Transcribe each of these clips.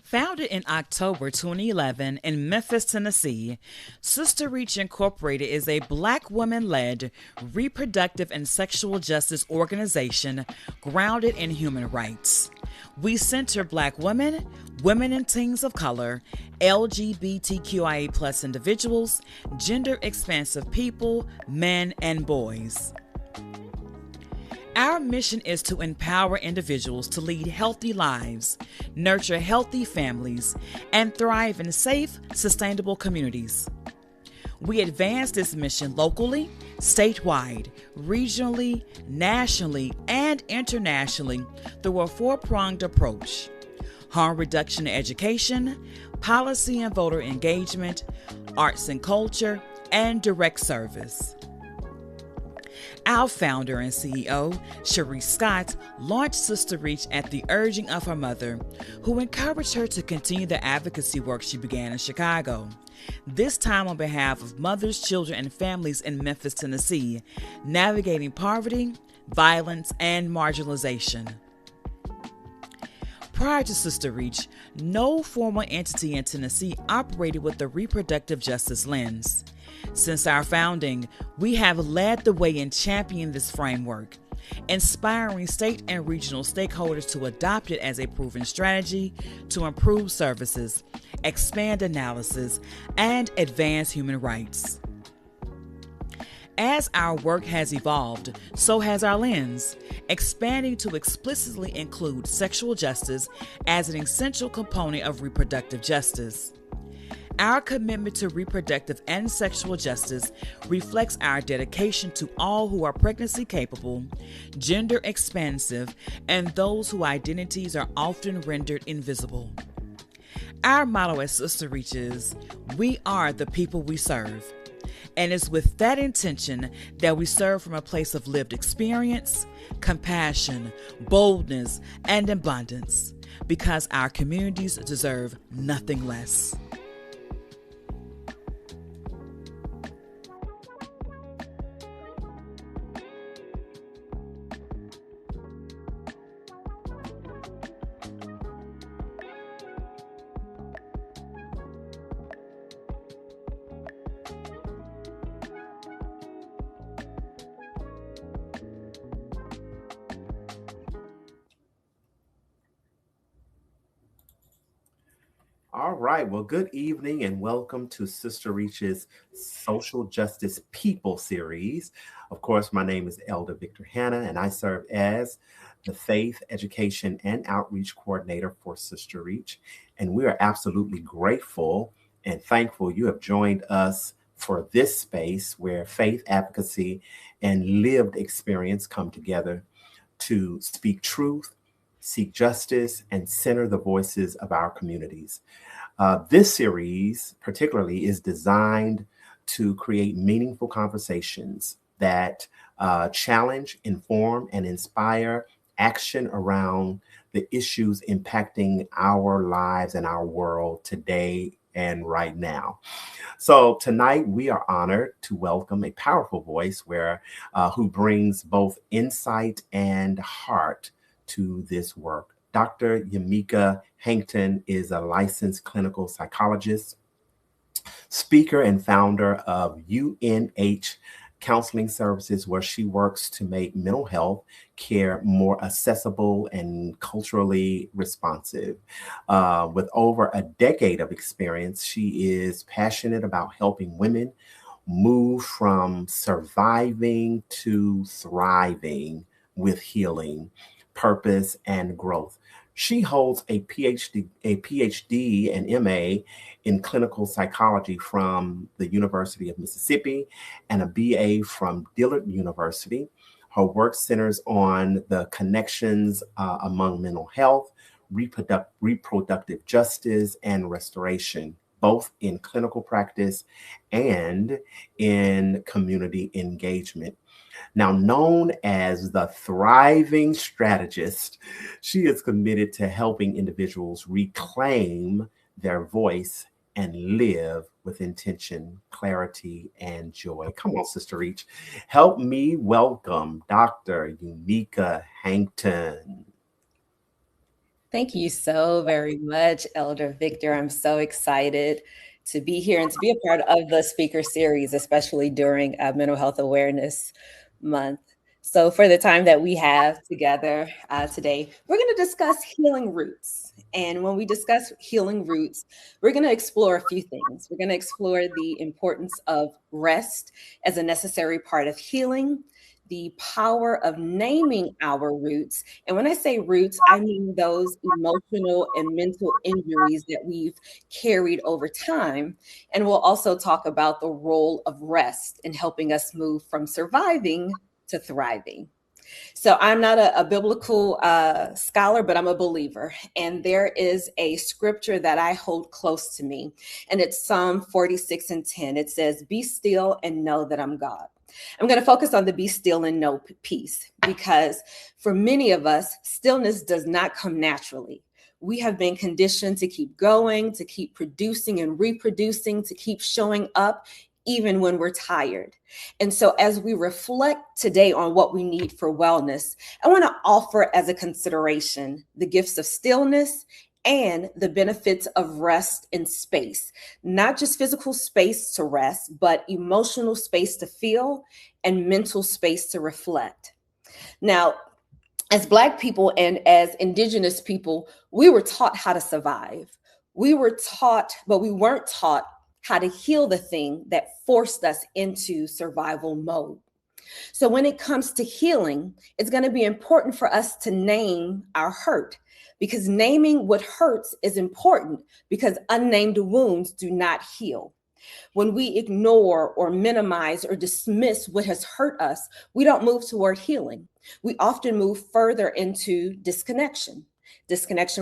Founded in October 2011 in Memphis, Tennessee, Sister Reach Incorporated is a black woman led reproductive and sexual justice organization grounded in human rights. We center black women, women and teens of color, LGBTQIA individuals, gender expansive people, men, and boys. Our mission is to empower individuals to lead healthy lives, nurture healthy families, and thrive in safe, sustainable communities. We advance this mission locally, statewide, regionally, nationally, and internationally through a four-pronged approach: harm reduction and education, policy and voter engagement, arts and culture, and direct service. Our founder and CEO, Cherie Scott, launched Sister Reach at the urging of her mother, who encouraged her to continue the advocacy work she began in Chicago. This time on behalf of mothers, children, and families in Memphis, Tennessee, navigating poverty, violence, and marginalization. Prior to Sister Reach, no formal entity in Tennessee operated with the reproductive justice lens. Since our founding, we have led the way in championing this framework, inspiring state and regional stakeholders to adopt it as a proven strategy to improve services, expand analysis, and advance human rights. As our work has evolved, so has our lens, expanding to explicitly include sexual justice as an essential component of reproductive justice. Our commitment to reproductive and sexual justice reflects our dedication to all who are pregnancy capable, gender expansive, and those whose identities are often rendered invisible. Our motto at Sister Reach is, "We are the people we serve." And it's with that intention that we serve from a place of lived experience, compassion, boldness, and abundance, because our communities deserve nothing less. All right. Well, good evening and welcome to Sister Reach's Social Justice People series. Of course, my name is Elder Victor Hanna, and I serve as the Faith, Education, and Outreach Coordinator for Sister Reach. And we are absolutely grateful and thankful you have joined us for this space where faith, advocacy, and lived experience come together to speak truth, seek justice, and center the voices of our communities. This series, particularly, is designed to create meaningful conversations that challenge, inform, and inspire action around the issues impacting our lives and our world today and right now. So tonight we are honored to welcome a powerful voice who brings both insight and heart to this work. Dr. Umieca Hankton is a licensed clinical psychologist, speaker, and founder of UNH Counseling Services, where she works to make mental health care more accessible and culturally responsive. With over a decade of experience, she is passionate about helping women move from surviving to thriving with healing, purpose, and growth. She holds a PhD and MA in clinical psychology from the University of Mississippi and a BA from Dillard University. Her work centers on the connections among mental health, reproductive justice, and restoration, both in clinical practice and in community engagement. Now, known as the thriving strategist, she is committed to helping individuals reclaim their voice and live with intention, clarity, and joy. Come on, Sister Reach. Help me welcome Dr. Umieca Hankton. Thank you so very much, Elder Victor. I'm so excited to be here and to be a part of the speaker series, especially during Mental Health Awareness Month. So, for the time that we have together today, we're going to discuss healing roots. And when we discuss healing roots, we're going to explore a few things. We're going to explore the importance of rest as a necessary part of healing, the power of naming our roots. And when I say roots, I mean those emotional and mental injuries that we've carried over time. And we'll also talk about the role of rest in helping us move from surviving to thriving. So I'm not a biblical scholar, but I'm a believer. And there is a scripture that I hold close to me, and it's Psalm 46:10. It says, "Be still and know that I'm God." I'm going to focus on the be still and know piece, because for many of us, stillness does not come naturally. We have been conditioned to keep going, to keep producing and reproducing, to keep showing up even when we're tired. And so as we reflect today on what we need for wellness, I want to offer as a consideration the gifts of stillness and the benefits of rest in space, not just physical space to rest, but emotional space to feel and mental space to reflect. Now, as Black people and as Indigenous people, we were taught how to survive. We were taught, but we weren't taught how to heal the thing that forced us into survival mode. So when it comes to healing, it's going to be important for us to name our hurt, because naming what hurts is important, because unnamed wounds do not heal. When we ignore or minimize or dismiss what has hurt us, we don't move toward healing. We often move further into disconnection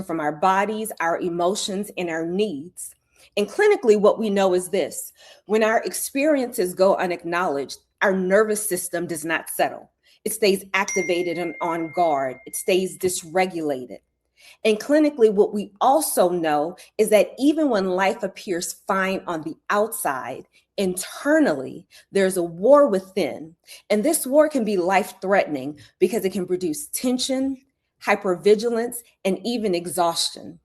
from our bodies, our emotions, and our needs. And clinically, what we know is this: when our experiences go unacknowledged, our nervous system does not settle. It stays activated and on guard. It stays dysregulated. And clinically, what we also know is that even when life appears fine on the outside, internally, there's a war within. And this war can be life-threatening because it can produce tension, hypervigilance, and even exhaustion.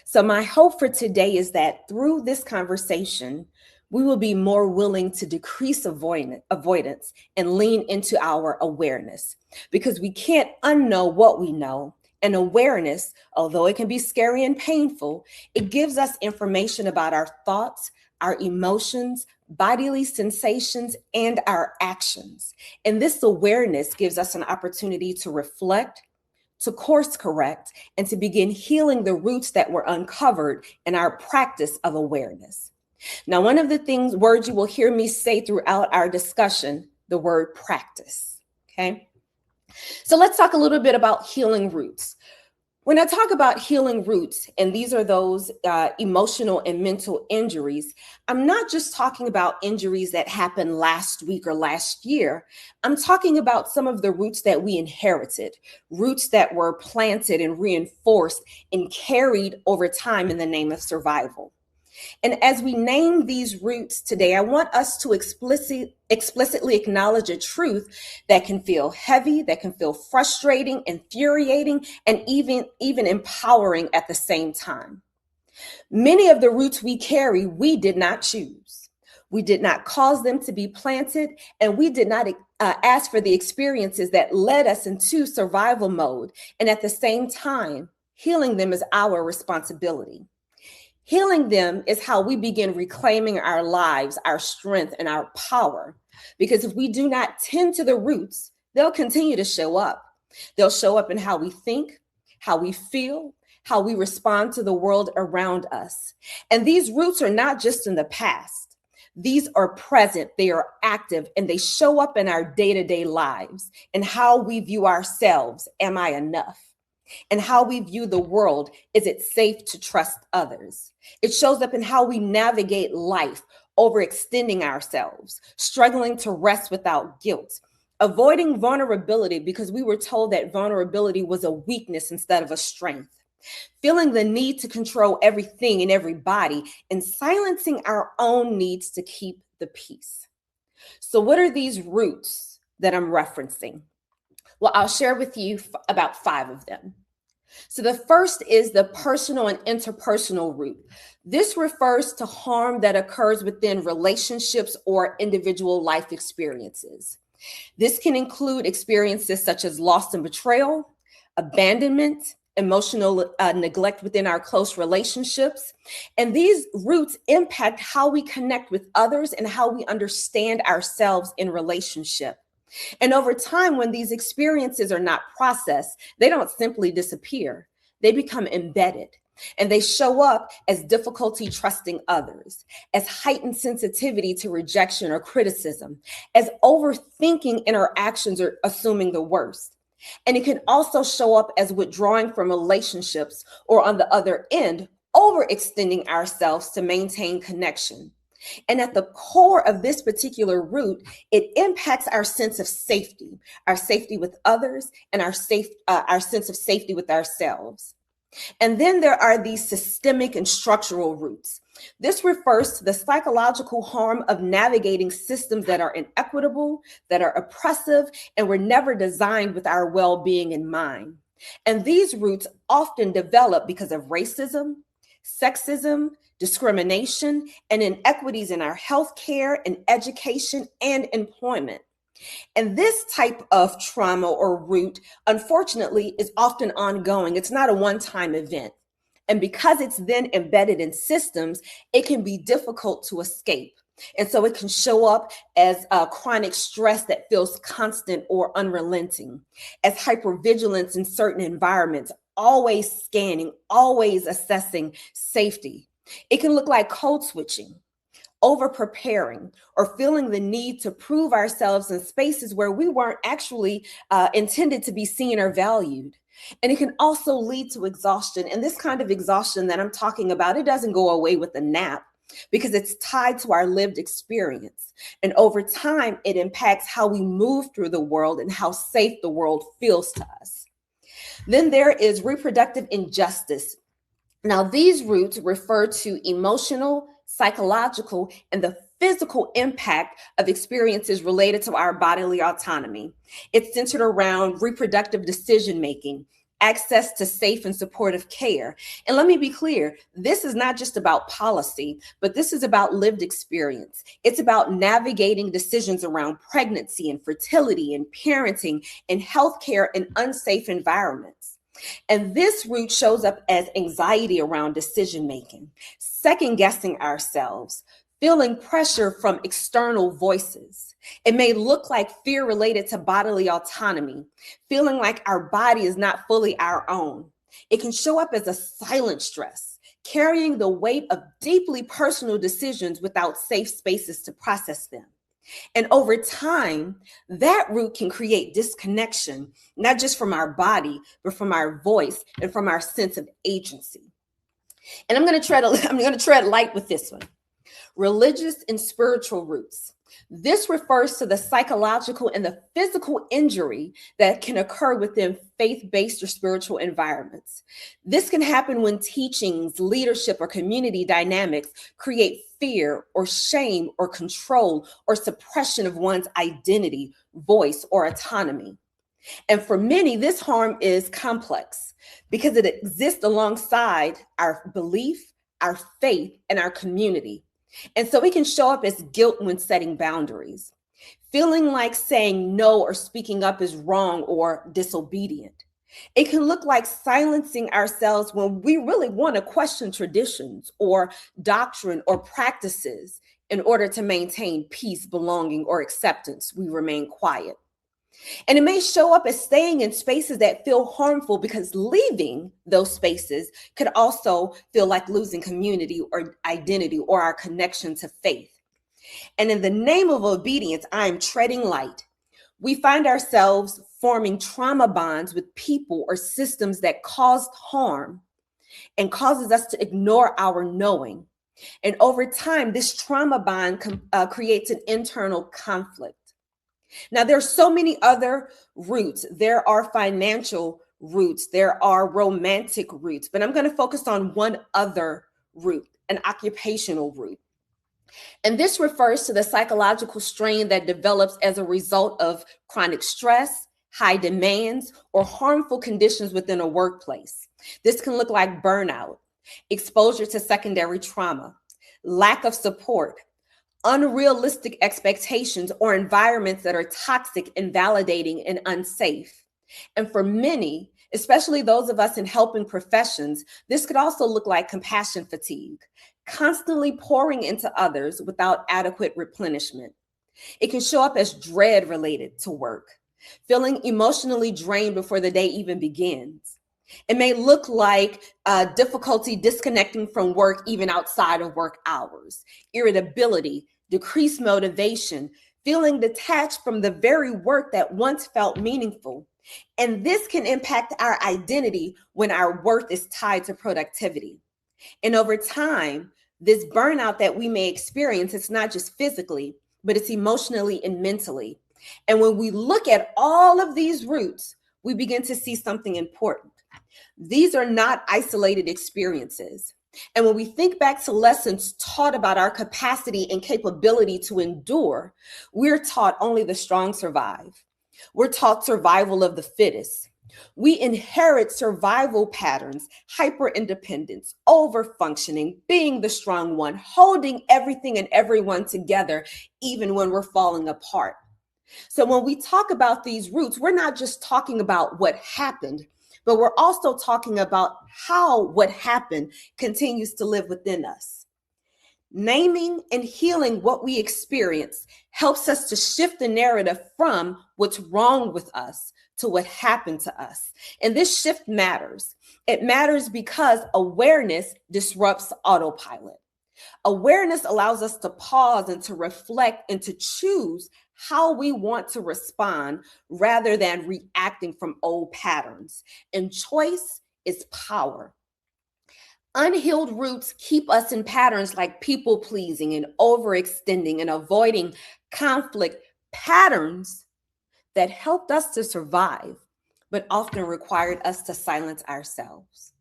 So my hope for today is that through this conversation, we will be more willing to decrease avoidance and lean into our awareness, because we can't unknow what we know. And awareness, although it can be scary and painful, it gives us information about our thoughts, our emotions, bodily sensations, and our actions. And this awareness gives us an opportunity to reflect, to course correct, and to begin healing the roots that were uncovered in our practice of awareness. Now, one of the words you will hear me say throughout our discussion, the word practice, okay? So let's talk a little bit about healing roots. When I talk about healing roots, and these are those emotional and mental injuries, I'm not just talking about injuries that happened last week or last year. I'm talking about some of the roots that we inherited, roots that were planted and reinforced and carried over time in the name of survival. And as we name these roots today, I want us to explicitly acknowledge a truth that can feel heavy, that can feel frustrating, infuriating, and even empowering at the same time. Many of the roots we carry, we did not choose. We did not cause them to be planted, and we did not ask for the experiences that led us into survival mode. And at the same time, healing them is our responsibility. Healing them is how we begin reclaiming our lives, our strength, and our power. Because if we do not tend to the roots, they'll continue to show up. They'll show up in how we think, how we feel, how we respond to the world around us. And these roots are not just in the past. These are present, they are active, and they show up in our day-to-day lives and how we view ourselves. Am I enough? And how we view the world. Is it safe to trust others? It shows up in how we navigate life, overextending ourselves, struggling to rest without guilt, avoiding vulnerability because we were told that vulnerability was a weakness instead of a strength, feeling the need to control everything and everybody, and silencing our own needs to keep the peace. So what are these roots that I'm referencing? Well, I'll share with you about 5 of them. So the first is the personal and interpersonal root. This refers to harm that occurs within relationships or individual life experiences. This can include experiences such as loss and betrayal, abandonment, emotional neglect within our close relationships. And these roots impact how we connect with others and how we understand ourselves in relationship. And over time, when these experiences are not processed, they don't simply disappear. They become embedded. And they show up as difficulty trusting others, as heightened sensitivity to rejection or criticism, as overthinking interactions or assuming the worst. And it can also show up as withdrawing from relationships, or on the other end, overextending ourselves to maintain connection. And at the core of this particular root, it impacts our sense of safety, our safety with others, and our sense of safety with ourselves. And then there are these systemic and structural roots. This refers to the psychological harm of navigating systems that are inequitable, that are oppressive, and were never designed with our well-being in mind. And these roots often develop because of racism, sexism, discrimination, and inequities in our healthcare and education and employment. And this type of trauma or root, unfortunately, is often ongoing. It's not a one-time event. And because it's then embedded in systems, it can be difficult to escape. And so it can show up as chronic stress that feels constant or unrelenting, as hypervigilance in certain environments, always scanning, always assessing safety. It can look like code switching, over preparing, or feeling the need to prove ourselves in spaces where we weren't actually intended to be seen or valued. And it can also lead to exhaustion. And this kind of exhaustion that I'm talking about, it doesn't go away with a nap because it's tied to our lived experience. And over time, it impacts how we move through the world and how safe the world feels to us. Then there is reproductive injustice. Now, these roots refer to emotional, psychological, and the physical impact of experiences related to our bodily autonomy. It's centered around reproductive decision-making, access to safe and supportive care. And let me be clear, this is not just about policy, but this is about lived experience. It's about navigating decisions around pregnancy and fertility and parenting and healthcare in unsafe environments. And this root shows up as anxiety around decision-making, second-guessing ourselves, feeling pressure from external voices. It may look like fear related to bodily autonomy, feeling like our body is not fully our own. It can show up as a silent stress, carrying the weight of deeply personal decisions without safe spaces to process them. And over time, that root can create disconnection, not just from our body, but from our voice and from our sense of agency. And I'm going to tread light with this one. Religious and spiritual roots. This refers to the psychological and the physical injury that can occur within faith-based or spiritual environments. This can happen when teachings, leadership, or community dynamics create fear or shame or control or suppression of one's identity, voice, or autonomy. And for many, this harm is complex because it exists alongside our belief, our faith, and our community. And so it can show up as guilt when setting boundaries, feeling like saying no or speaking up is wrong or disobedient. It can look like silencing ourselves when we really want to question traditions or doctrine or practices in order to maintain peace, belonging, or acceptance. We remain quiet. And it may show up as staying in spaces that feel harmful because leaving those spaces could also feel like losing community or identity or our connection to faith. And in the name of obedience, I am treading light. We find ourselves forming trauma bonds with people or systems that caused harm and causes us to ignore our knowing. And over time, this trauma bond creates an internal conflict. Now, there are so many other roots. There are financial roots. There are romantic roots, but I'm going to focus on one other root, an occupational root. And this refers to the psychological strain that develops as a result of chronic stress, high demands, or harmful conditions within a workplace. This can look like burnout, exposure to secondary trauma, lack of support, unrealistic expectations, or environments that are toxic, invalidating, and unsafe. And for many, especially those of us in helping professions, this could also look like compassion fatigue, constantly pouring into others without adequate replenishment. It can show up as dread related to work, feeling emotionally drained before the day even begins. It may look like difficulty disconnecting from work even outside of work hours, irritability, decreased motivation, feeling detached from the very work that once felt meaningful. And this can impact our identity when our worth is tied to productivity. And over time, this burnout that we may experience, it's not just physically, but it's emotionally and mentally. And when we look at all of these roots, we begin to see something important. These are not isolated experiences. And when we think back to lessons taught about our capacity and capability to endure, we're taught only the strong survive. We're taught survival of the fittest. We inherit survival patterns, hyper-independence, over-functioning, being the strong one, holding everything and everyone together, even when we're falling apart. So when we talk about these roots, we're not just talking about what happened, but we're also talking about how what happened continues to live within us. Naming and healing what we experience helps us to shift the narrative from what's wrong with us to what happened to us. And this shift matters. It matters because awareness disrupts autopilot. Awareness allows us to pause and to reflect and to choose how we want to respond rather than reacting from old patterns. And choice is power. Unhealed roots keep us in patterns like people pleasing and overextending and avoiding conflict, patterns that helped us to survive, but often required us to silence ourselves.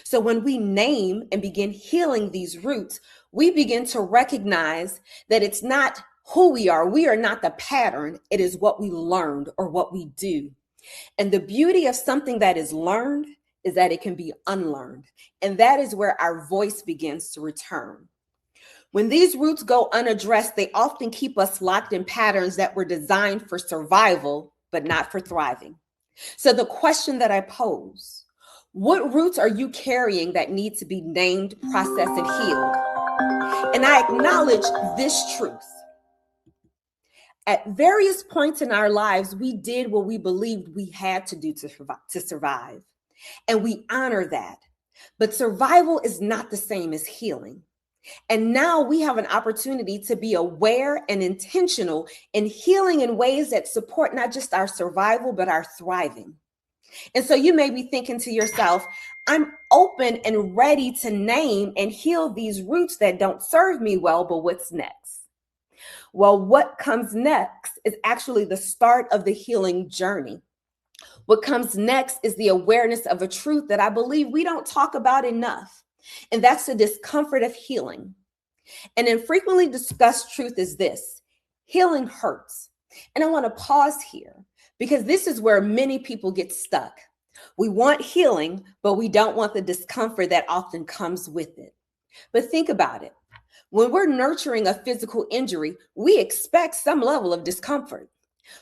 So when we name and begin healing these roots, we begin to recognize that it's not who we are. We are not the pattern. It is what we learned or what we do. And the beauty of something that is learned is that it can be unlearned. And that is where our voice begins to return. When these roots go unaddressed, they often keep us locked in patterns that were designed for survival, but not for thriving. So the question that I pose, what roots are you carrying that need to be named, processed, and healed? And I acknowledge this truth. At various points in our lives, we did what we believed we had to do to survive. And we honor that. But survival is not the same as healing. And now we have an opportunity to be aware and intentional in healing in ways that support not just our survival, but our thriving. And so you may be thinking to yourself, I'm open and ready to name and heal these roots that don't serve me well, but what's next? Well, what comes next is actually the start of the healing journey. What comes next is the awareness of a truth that I believe we don't talk about enough, and that's the discomfort of healing. An infrequently discussed truth is this: healing hurts. And I want to pause here because this is where many people get stuck. We want healing, but we don't want the discomfort that often comes with it. But think about it. When we're nurturing a physical injury, we expect some level of discomfort.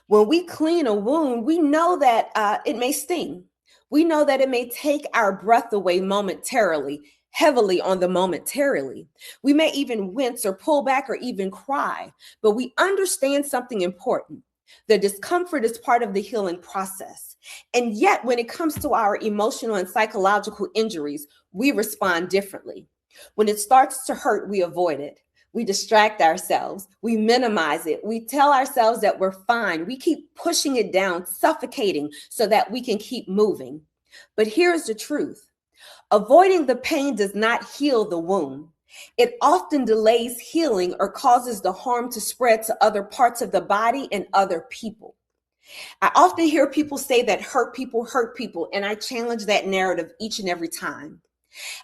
When we clean a wound, we know that it may sting. We know that it may take our breath away momentarily, heavily on the momentarily. We may even wince or pull back or even cry, but we understand something important. The discomfort is part of the healing process. And yet, when it comes to our emotional and psychological injuries, we respond differently. When it starts to hurt, we avoid it. We distract ourselves. We minimize it. We tell ourselves that we're fine. We keep pushing it down, suffocating so that we can keep moving. But here's the truth. Avoiding the pain does not heal the wound. It often delays healing or causes the harm to spread to other parts of the body and other people. I often hear people say that hurt people, and I challenge that narrative each and every time.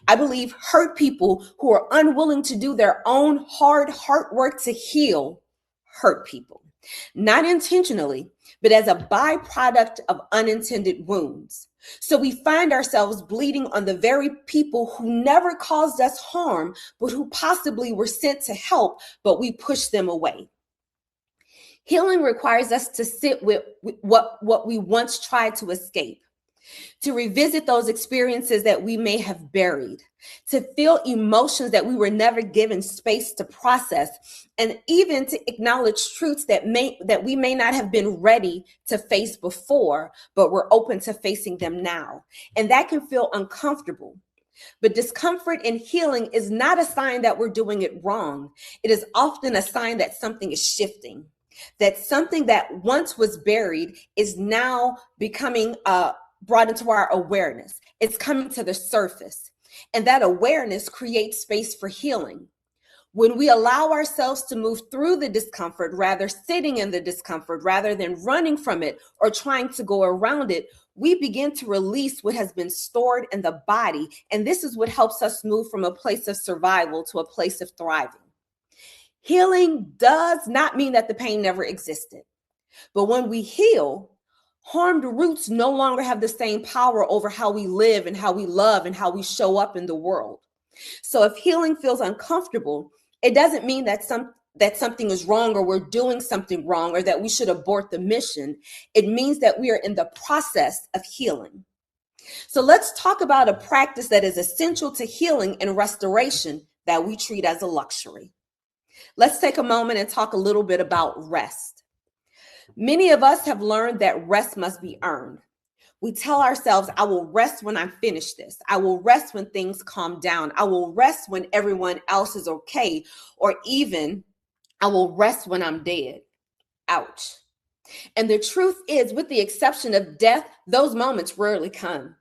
I believe hurt people who are unwilling to do their own hard heart work to heal hurt people. Not intentionally, but as a byproduct of unintended wounds. So we find ourselves bleeding on the very people who never caused us harm, but who possibly were sent to help, but we pushed them away. Healing requires us to sit with what we once tried to escape, to revisit those experiences that we may have buried, to feel emotions that we were never given space to process, and even to acknowledge truths that we may not have been ready to face before, but we're open to facing them now. And that can feel uncomfortable. But discomfort in healing is not a sign that we're doing it wrong. It is often a sign that something is shifting, that something that once was buried is now becoming brought into our awareness. It's coming to the surface. And that awareness creates space for healing. When we allow ourselves to move through the discomfort, rather sitting in the discomfort, rather than running from it or trying to go around it, we begin to release what has been stored in the body. And this is what helps us move from a place of survival to a place of thriving. Healing does not mean that the pain never existed. But when we heal, harmed roots no longer have the same power over how we live and how we love and how we show up in the world. So if healing feels uncomfortable, it doesn't mean that something is wrong or we're doing something wrong or that we should abort the mission. It means that we are in the process of healing. So let's talk about a practice that is essential to healing and restoration that we treat as a luxury. Let's take a moment and talk a little bit about rest. Many of us have learned that rest must be earned. We tell ourselves, I will rest when I finish this. I will rest when things calm down. I will rest when everyone else is okay. Or even, I will rest when I'm dead. Ouch. And the truth is, with the exception of death, those moments rarely come.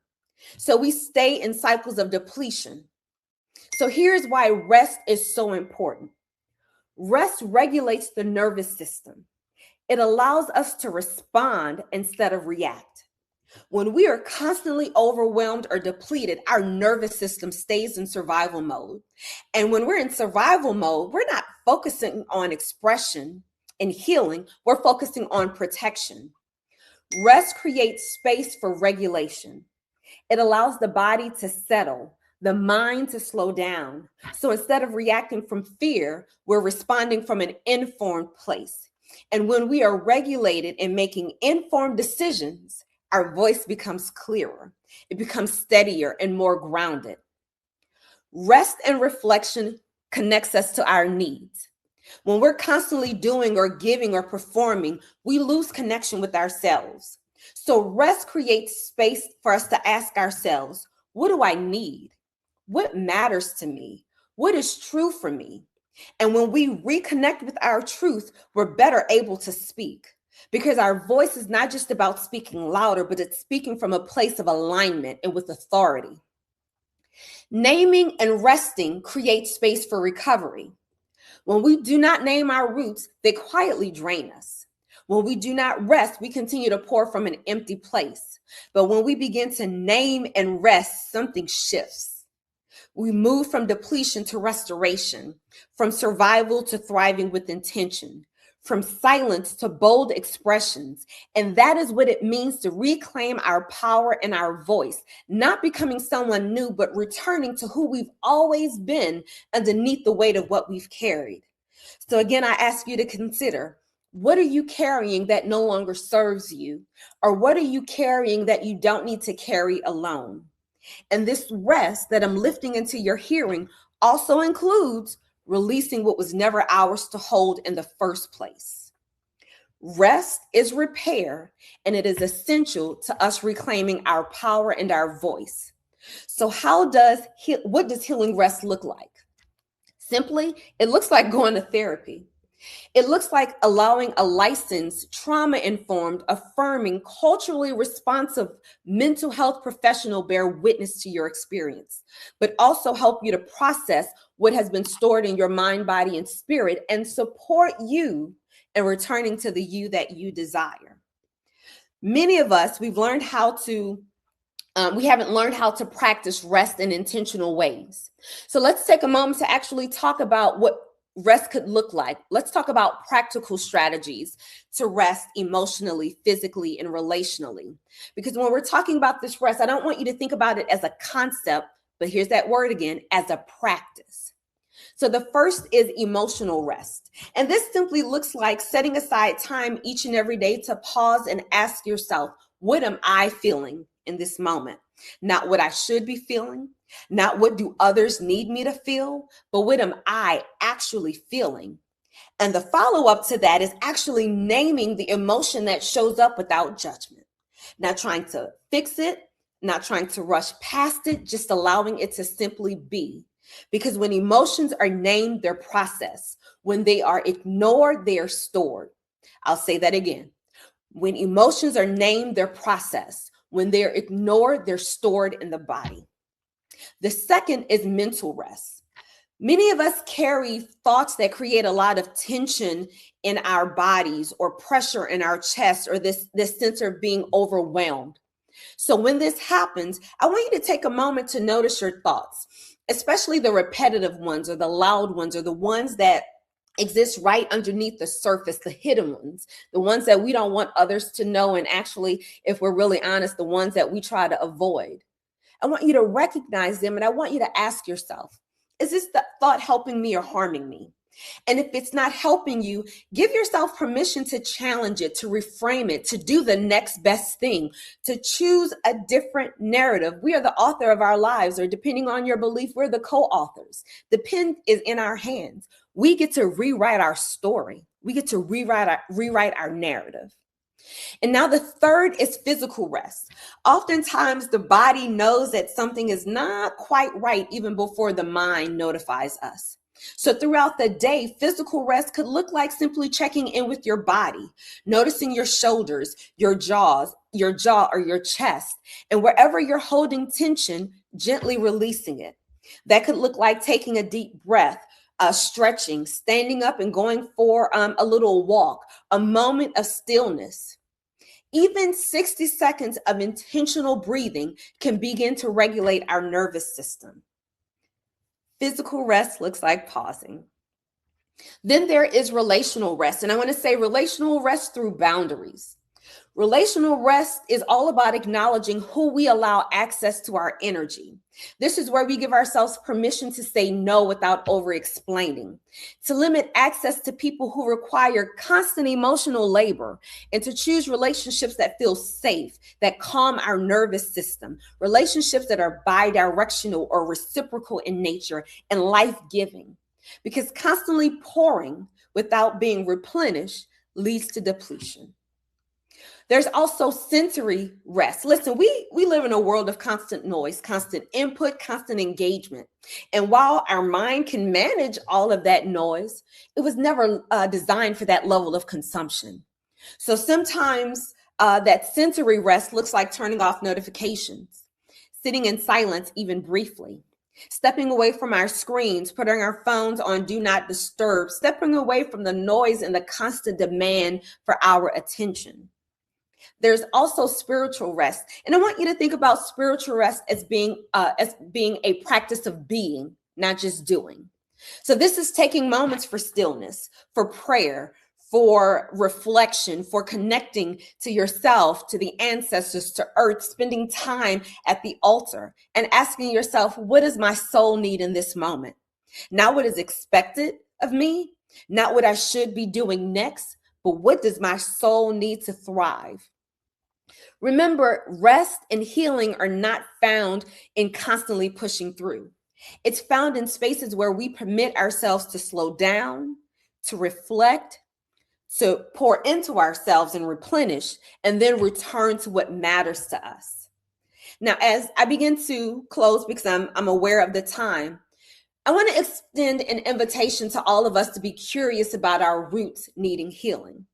So we stay in cycles of depletion. So here's why rest is so important. Rest regulates the nervous system. It allows us to respond instead of react. When we are constantly overwhelmed or depleted, our nervous system stays in survival mode. And when we're in survival mode, we're not focusing on expression and healing, we're focusing on protection. Rest creates space for regulation. It allows the body to settle, the mind to slow down. So instead of reacting from fear, we're responding from an informed place. And when we are regulated and making informed decisions, our voice becomes clearer. It becomes steadier and more grounded. Rest and reflection connects us to our needs. When we're constantly doing or giving or performing, we lose connection with ourselves. So rest creates space for us to ask ourselves, what do I need? What matters to me? What is true for me? And when we reconnect with our truth, we're better able to speak. Because our voice is not just about speaking louder, but it's speaking from a place of alignment and with authority. Naming and resting creates space for recovery. When we do not name our roots, they quietly drain us. When we do not rest, we continue to pour from an empty place. But when we begin to name and rest, something shifts. We move from depletion to restoration, from survival to thriving with intention, from silence to bold expressions. And that is what it means to reclaim our power and our voice, not becoming someone new, but returning to who we've always been underneath the weight of what we've carried. So again, I ask you to consider, what are you carrying that no longer serves you? Or what are you carrying that you don't need to carry alone? And this rest that I'm lifting into your hearing also includes releasing what was never ours to hold in the first place. Rest is repair, and it is essential to us reclaiming our power and our voice. So what does healing rest look like? Simply, it looks like going to therapy. It looks like allowing a licensed, trauma-informed, affirming, culturally responsive mental health professional bear witness to your experience, but also help you to process what has been stored in your mind, body, and spirit, and support you in returning to the you that you desire. Many of us, we haven't learned how to practice rest in intentional ways. So let's take a moment to actually talk about rest could look like. Let's talk about practical strategies to rest emotionally, physically, and relationally. Because when we're talking about this rest, I don't want you to think about it as a concept, but here's that word again, as a practice. So the first is emotional rest. And this simply looks like setting aside time each and every day to pause and ask yourself, what am I feeling in this moment? Not what I should be feeling, not what do others need me to feel, but what am I actually feeling? And the follow-up to that is actually naming the emotion that shows up without judgment. Not trying to fix it, not trying to rush past it, just allowing it to simply be. Because when emotions are named, they're processed. When they are ignored, they are stored. I'll say that again. When emotions are named, they're processed. When they're ignored, they're stored in the body. The second is mental rest. Many of us carry thoughts that create a lot of tension in our bodies or pressure in our chest or this sense of being overwhelmed. So when this happens, I want you to take a moment to notice your thoughts, especially the repetitive ones or the loud ones or the ones that exist right underneath the surface, the hidden ones, the ones that we don't want others to know. And actually, if we're really honest, the ones that we try to avoid. I want you to recognize them and I want you to ask yourself, is this thought helping me or harming me? And if it's not helping you, give yourself permission to challenge it, to reframe it, to do the next best thing, to choose a different narrative. We are the author of our lives, or depending on your belief, we're the co-authors. The pen is in our hands. We get to rewrite our story. We get to rewrite our narrative. And now the third is physical rest. Oftentimes the body knows that something is not quite right even before the mind notifies us. So throughout the day, physical rest could look like simply checking in with your body, noticing your shoulders, your jaw or your chest, and wherever you're holding tension, gently releasing it. That could look like taking a deep breath, stretching, standing up and going for a little walk, a moment of stillness. Even 60 seconds of intentional breathing can begin to regulate our nervous system. Physical rest looks like pausing. Then there is relational rest. And I want to say relational rest through boundaries. Relational rest is all about acknowledging who we allow access to our energy. This is where we give ourselves permission to say no without over-explaining, to limit access to people who require constant emotional labor, and to choose relationships that feel safe, that calm our nervous system, relationships that are bi-directional or reciprocal in nature and life-giving. Because constantly pouring without being replenished leads to depletion. There's also sensory rest. Listen, we live in a world of constant noise, constant input, constant engagement. And while our mind can manage all of that noise, it was never designed for that level of consumption. So sometimes that sensory rest looks like turning off notifications, sitting in silence even briefly, stepping away from our screens, putting our phones on do not disturb, stepping away from the noise and the constant demand for our attention. There's also spiritual rest. And I want you to think about spiritual rest as being a practice of being, not just doing. So this is taking moments for stillness, for prayer, for reflection, for connecting to yourself, to the ancestors, to earth, spending time at the altar and asking yourself, what does my soul need in this moment? Not what is expected of me, not what I should be doing next, but what does my soul need to thrive? Remember, rest and healing are not found in constantly pushing through. It's found in spaces where we permit ourselves to slow down, to reflect, to pour into ourselves and replenish, and then return to what matters to us. Now, as I begin to close, because I'm aware of the time, I want to extend an invitation to all of us to be curious about our roots needing healing.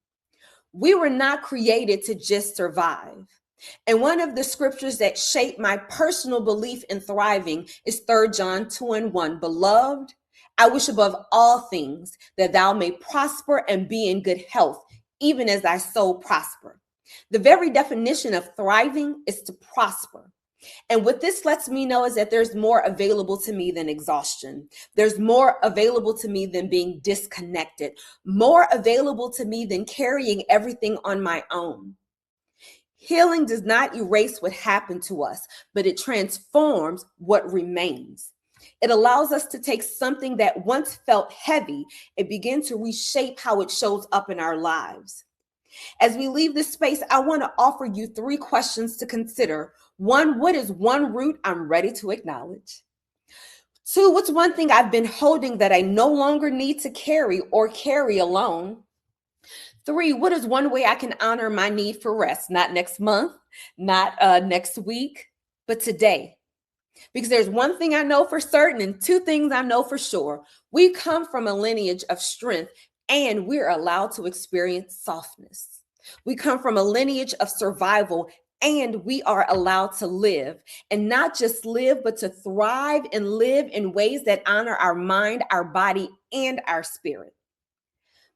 We were not created to just survive. And one of the scriptures that shaped my personal belief in thriving is 3 John 2:1. Beloved, I wish above all things that thou may prosper and be in good health, even as thy soul prosper. The very definition of thriving is to prosper. And what this lets me know is that there's more available to me than exhaustion. There's more available to me than being disconnected, more available to me than carrying everything on my own. Healing does not erase what happened to us, but it transforms what remains. It allows us to take something that once felt heavy and begin to reshape how it shows up in our lives. As we leave this space, I want to offer you 3 questions to consider. 1, what is one root I'm ready to acknowledge? 2, what's one thing I've been holding that I no longer need to carry or carry alone? 3, what is one way I can honor my need for rest? Not next month, not next week, but today. Because there's one thing I know for certain and 2 things I know for sure. We come from a lineage of strength and we're allowed to experience softness. We come from a lineage of survival and we are allowed to live, and not just live, but to thrive and live in ways that honor our mind, our body, and our spirit.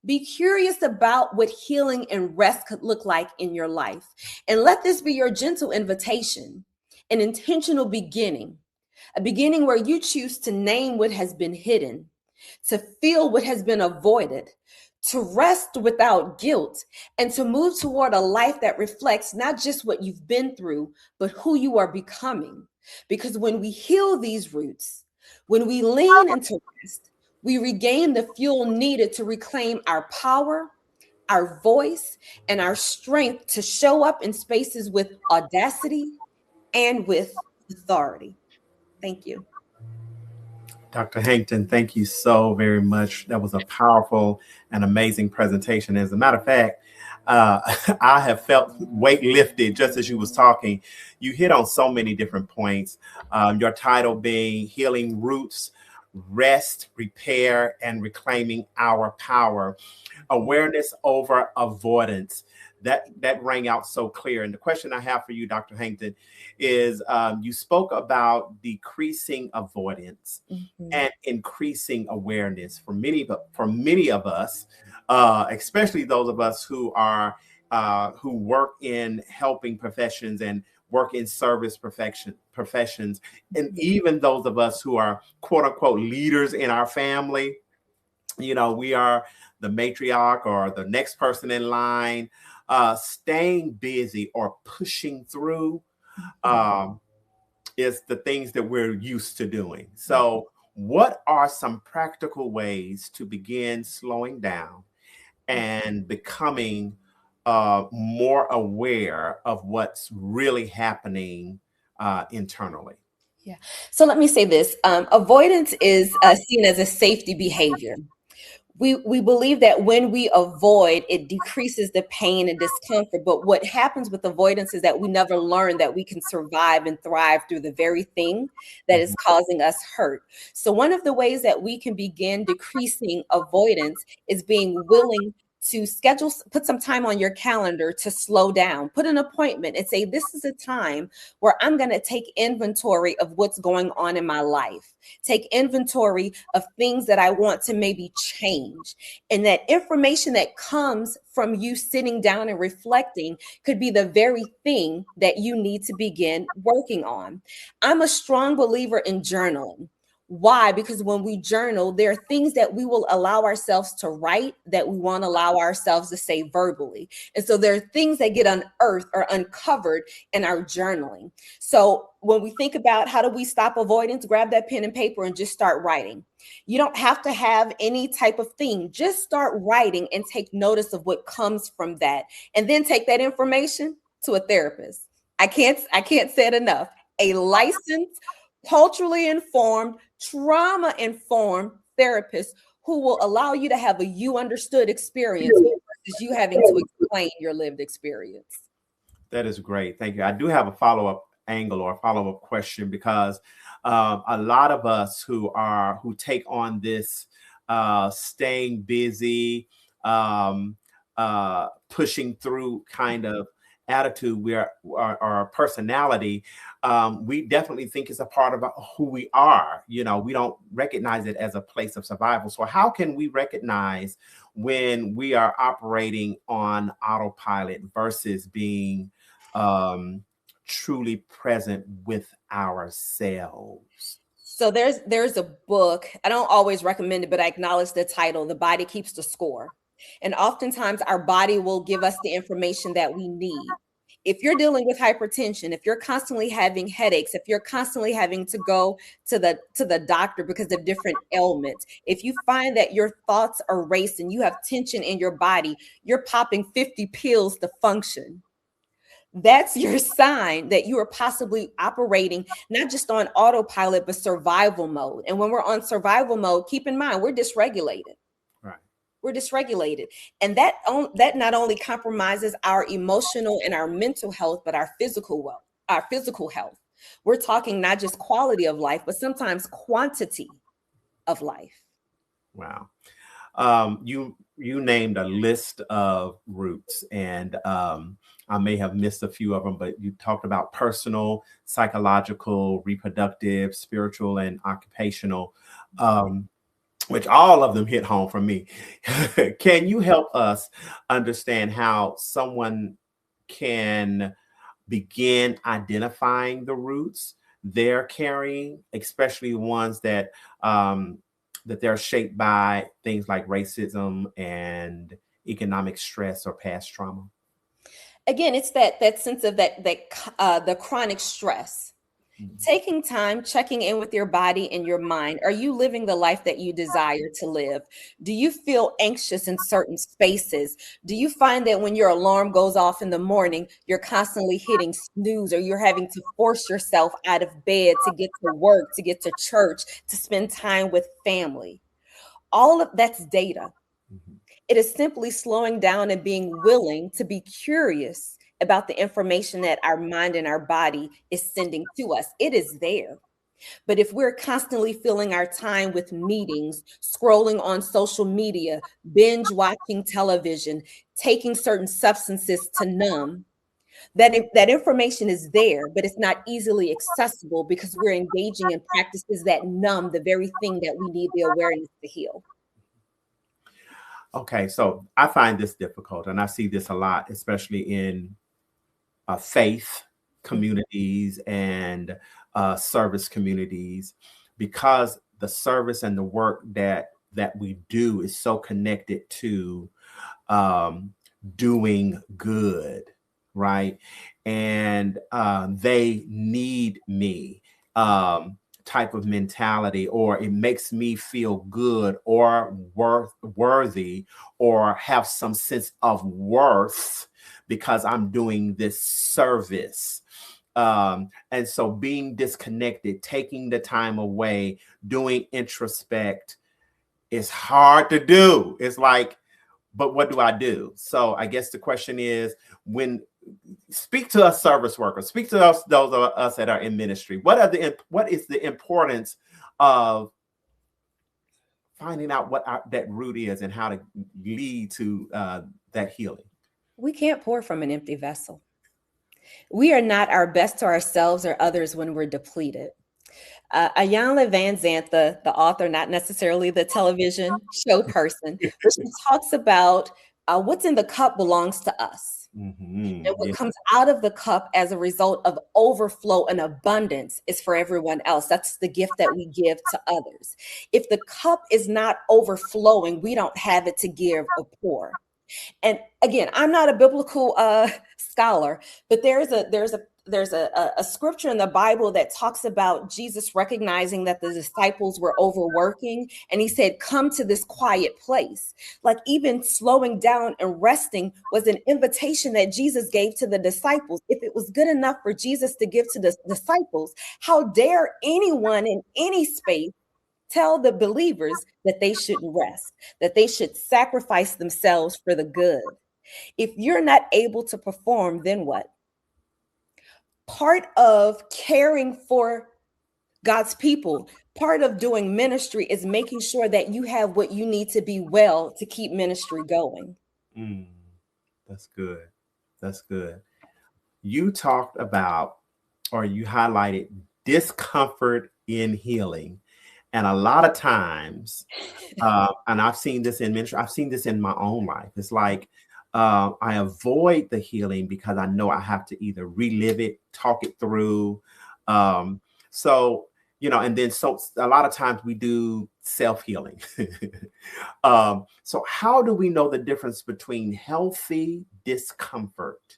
Be curious about what healing and rest could look like in your life. And let this be your gentle invitation, an intentional beginning, a beginning where you choose to name what has been hidden, to feel what has been avoided, to rest without guilt, and to move toward a life that reflects not just what you've been through, but who you are becoming. Because when we heal these roots, when we lean into rest, we regain the fuel needed to reclaim our power, our voice, and our strength to show up in spaces with audacity and with authority. Thank you. Dr. Hankton, thank you so very much. That was a powerful and amazing presentation. As a matter of fact, I have felt weight lifted just as you was talking. You hit on so many different points. Your title being Healing Roots, Rest, Repair, and Reclaiming Our Power. Awareness over avoidance. That rang out so clear. And the question I have for you, Dr. Hankton, is you spoke about decreasing avoidance and increasing awareness for many of us, especially those of us who work in helping professions and work in service professions, and even those of us who are quote unquote leaders in our family. You know, we are the matriarch or the next person in line. Staying busy or pushing through is the things that we're used to doing. So what are some practical ways to begin slowing down and becoming more aware of what's really happening internally? Yeah. So let me say this. Avoidance is seen as a safety behavior. We believe that when we avoid, it decreases the pain and discomfort. But what happens with avoidance is that we never learn that we can survive and thrive through the very thing that is causing us hurt. So one of the ways that we can begin decreasing avoidance is being willing to put some time on your calendar to slow down, put an appointment and say, this is a time where I'm going to take inventory of what's going on in my life, take inventory of things that I want to maybe change. And that information that comes from you sitting down and reflecting could be the very thing that you need to begin working on. I'm a strong believer in journaling. Why? Because when we journal, there are things that we will allow ourselves to write that we won't allow ourselves to say verbally. And so there are things that get unearthed or uncovered in our journaling. So when we think about how do we stop avoidance, grab that pen and paper and just start writing. You don't have to have any type of thing. Just start writing and take notice of what comes from that. And then take that information to a therapist. I can't say it enough. A licensed, culturally informed, trauma-informed therapist who will allow you to have a you understood experience versus you having to explain your lived experience. That is great. Thank you. I do have a follow-up angle or a follow-up question because a lot of us who take on this staying busy, pushing through kind of attitude, our personality, we definitely think it's a part of who we are. You know, we don't recognize it as a place of survival. So how can we recognize when we are operating on autopilot versus being truly present with ourselves? So there's a book. I don't always recommend it, but I acknowledge the title, The Body Keeps the Score. And oftentimes our body will give us the information that we need. If you're dealing with hypertension, if you're constantly having headaches, if you're constantly having to go to the doctor because of different ailments, if you find that your thoughts are racing, you have tension in your body, you're popping 50 pills to function. That's your sign that you are possibly operating not just on autopilot, but survival mode. And when we're on survival mode, keep in mind, we're dysregulated. Right. We're dysregulated. And that not only compromises our emotional and our mental health, but our physical health. We're talking not just quality of life, but sometimes quantity of life. Wow. You named a list of roots, and I may have missed a few of them, but you talked about personal, psychological, reproductive, spiritual, and occupational, which all of them hit home for me. Can you help us understand how someone can begin identifying the roots they're carrying, especially ones that that they're shaped by things like racism and economic stress or past trauma? Again, it's that sense of the chronic stress. Taking time, checking in with your body and your mind. Are you living the life that you desire to live? Do you feel anxious in certain spaces? Do you find that when your alarm goes off in the morning, you're constantly hitting snooze, or you're having to force yourself out of bed to get to work, to get to church, to spend time with family? All of that's data. It is simply slowing down and being willing to be curious about the information that our mind and our body is sending to us. It is there. But if we're constantly filling our time with meetings, scrolling on social media, binge watching television, taking certain substances to numb, that information is there, but it's not easily accessible because we're engaging in practices that numb the very thing that we need the awareness to heal. Okay, so I find this difficult, and I see this a lot, especially in faith communities and service communities, because the service and the work that we do is so connected to doing good, right? And they need me. Type of mentality, or it makes me feel good or worthy or have some sense of worth because I'm doing this service. And so being disconnected, taking the time away, doing introspect is hard to do. It's like, but what do I do? So I guess the question is, speak to us service workers, speak to us, those of us that are in ministry. What is the importance of finding out what that root is and how to lead to that healing? We can't pour from an empty vessel. We are not our best to ourselves or others when we're depleted. Ayanna Van Zandt, the author, not necessarily the television show person, but she talks about what's in the cup belongs to us. And what comes out of the cup as a result of overflow and abundance is for everyone else. That's the gift that we give to others. If the cup is not overflowing, we don't have it to give or pour. And again, I'm not a biblical scholar, but there's a scripture in the Bible that talks about Jesus recognizing that the disciples were overworking, and he said, "Come to this quiet place." Like, even slowing down and resting was an invitation that Jesus gave to the disciples. If it was good enough for Jesus to give to the disciples, how dare anyone in any space tell the believers that they shouldn't rest, that they should sacrifice themselves for the good? If you're not able to perform, then what? Part of caring for God's people, part of doing ministry is making sure that you have what you need to be well to keep ministry going. That's good. That's good. You talked about, or you highlighted, discomfort in healing. And a lot of times, and I've seen this in ministry, I've seen this in my own life. It's like I avoid the healing because I know I have to either relive it, talk it through. Um, so, and then so a lot of times we do self-healing. So how do we know the difference between healthy discomfort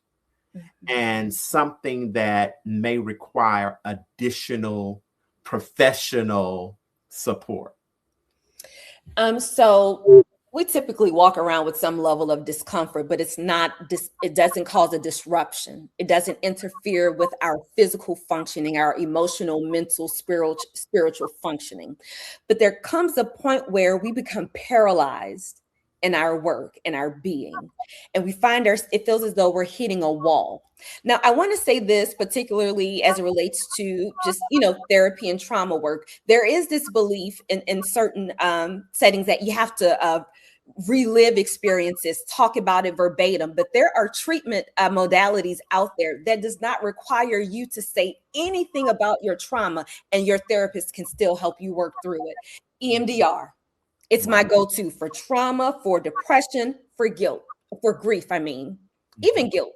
and something that may require additional professional support? So we typically walk around with some level of discomfort, but it doesn't cause a disruption. It doesn't interfere with our physical functioning, our emotional, mental, spiritual functioning. But there comes a point where we become paralyzed in our work, in our being, and it feels as though we're hitting a wall. Now, I want to say this particularly as it relates to just, therapy and trauma work. There is this belief in certain settings that you have to relive experiences, talk about it verbatim, but there are treatment modalities out there that does not require you to say anything about your trauma, and your therapist can still help you work through it. EMDR. It's my go-to for trauma, for depression, for guilt, for grief, even guilt.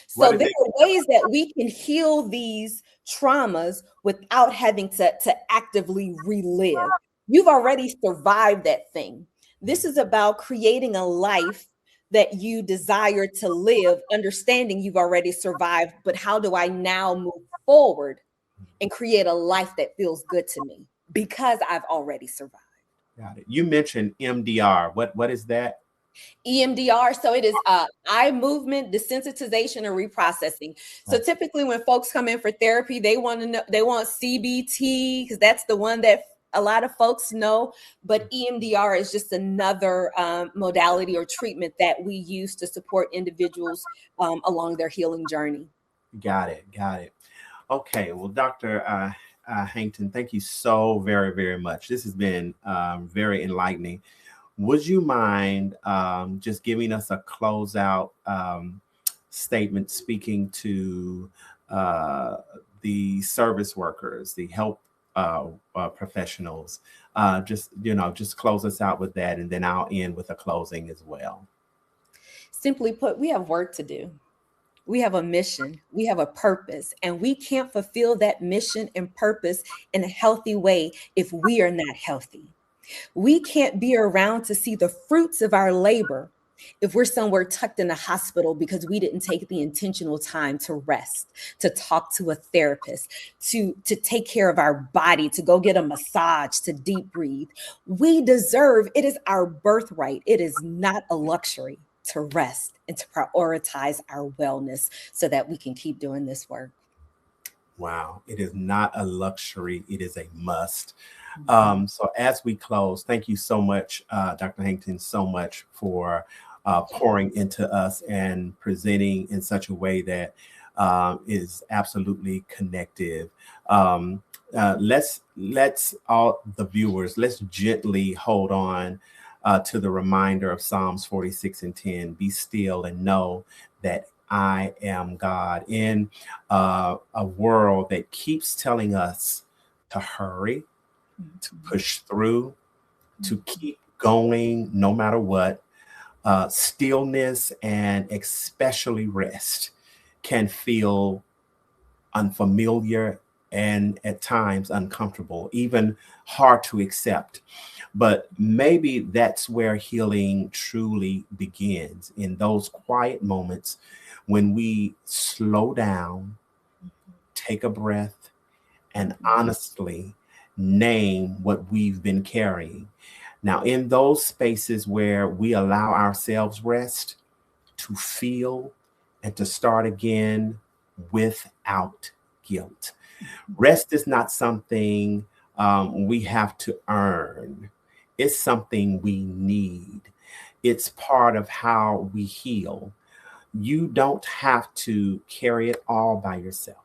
So there are ways that we can heal these traumas without having to actively relive. You've already survived that thing. This is about creating a life that you desire to live, understanding you've already survived, but how do I now move forward and create a life that feels good to me because I've already survived? Got it. You mentioned MDR. What is that? EMDR. So it is eye movement desensitization and reprocessing. So typically when folks come in for therapy, they want CBT because that's the one that a lot of folks know. But EMDR is just another modality or treatment that we use to support individuals along their healing journey. Got it. Okay. Well, Dr. Hankton, thank you so very, very much. This has been very enlightening. Would you mind just giving us a closeout statement speaking to the service workers, the health professionals? Just close us out with that, and then I'll end with a closing as well. Simply put, we have work to do. We have a mission, we have a purpose, and we can't fulfill that mission and purpose in a healthy way if we are not healthy. We can't be around to see the fruits of our labor if we're somewhere tucked in a hospital because we didn't take the intentional time to rest, to talk to a therapist, to take care of our body, to go get a massage, to deep breathe. It is our birthright. It is not a luxury to rest and to prioritize our wellness so that we can keep doing this work. Wow. It is not a luxury. It is a must. So as we close, thank you so much, Dr. Hankton, so much for pouring into us and presenting in such a way that is absolutely connective. Let's all the viewers, let's gently hold on to the reminder of Psalms 46:10. Be still and know that I am God. In a world that keeps telling us to hurry, to push through, to keep going no matter what, stillness and especially rest can feel unfamiliar and at times uncomfortable, even hard to accept. But maybe that's where healing truly begins, in those quiet moments when we slow down, take a breath, and honestly name what we've been carrying. Now, in those spaces where we allow ourselves rest, to feel and to start again without guilt. Rest is not something we have to earn. It's something we need. It's part of how we heal. You don't have to carry it all by yourself.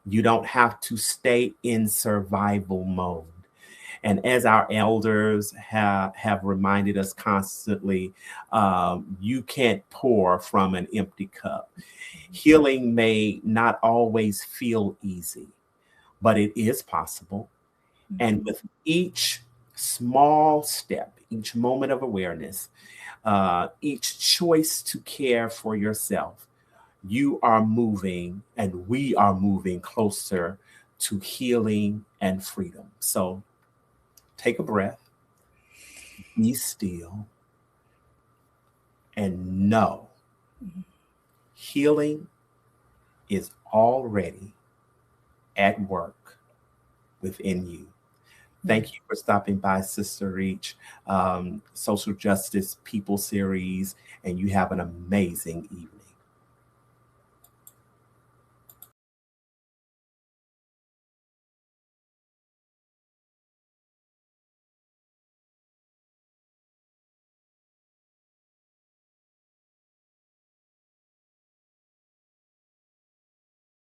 You don't have to stay in survival mode. And as our elders have reminded us constantly, you can't pour from an empty cup. Healing may not always feel easy, but it is possible. And with each small step, each moment of awareness, each choice to care for yourself, you are moving and we are moving closer to healing and freedom. So take a breath, be still, and know healing is already at work within you. Thank you for stopping by, Sister Reach, Social Justice People Series, and you have an amazing evening.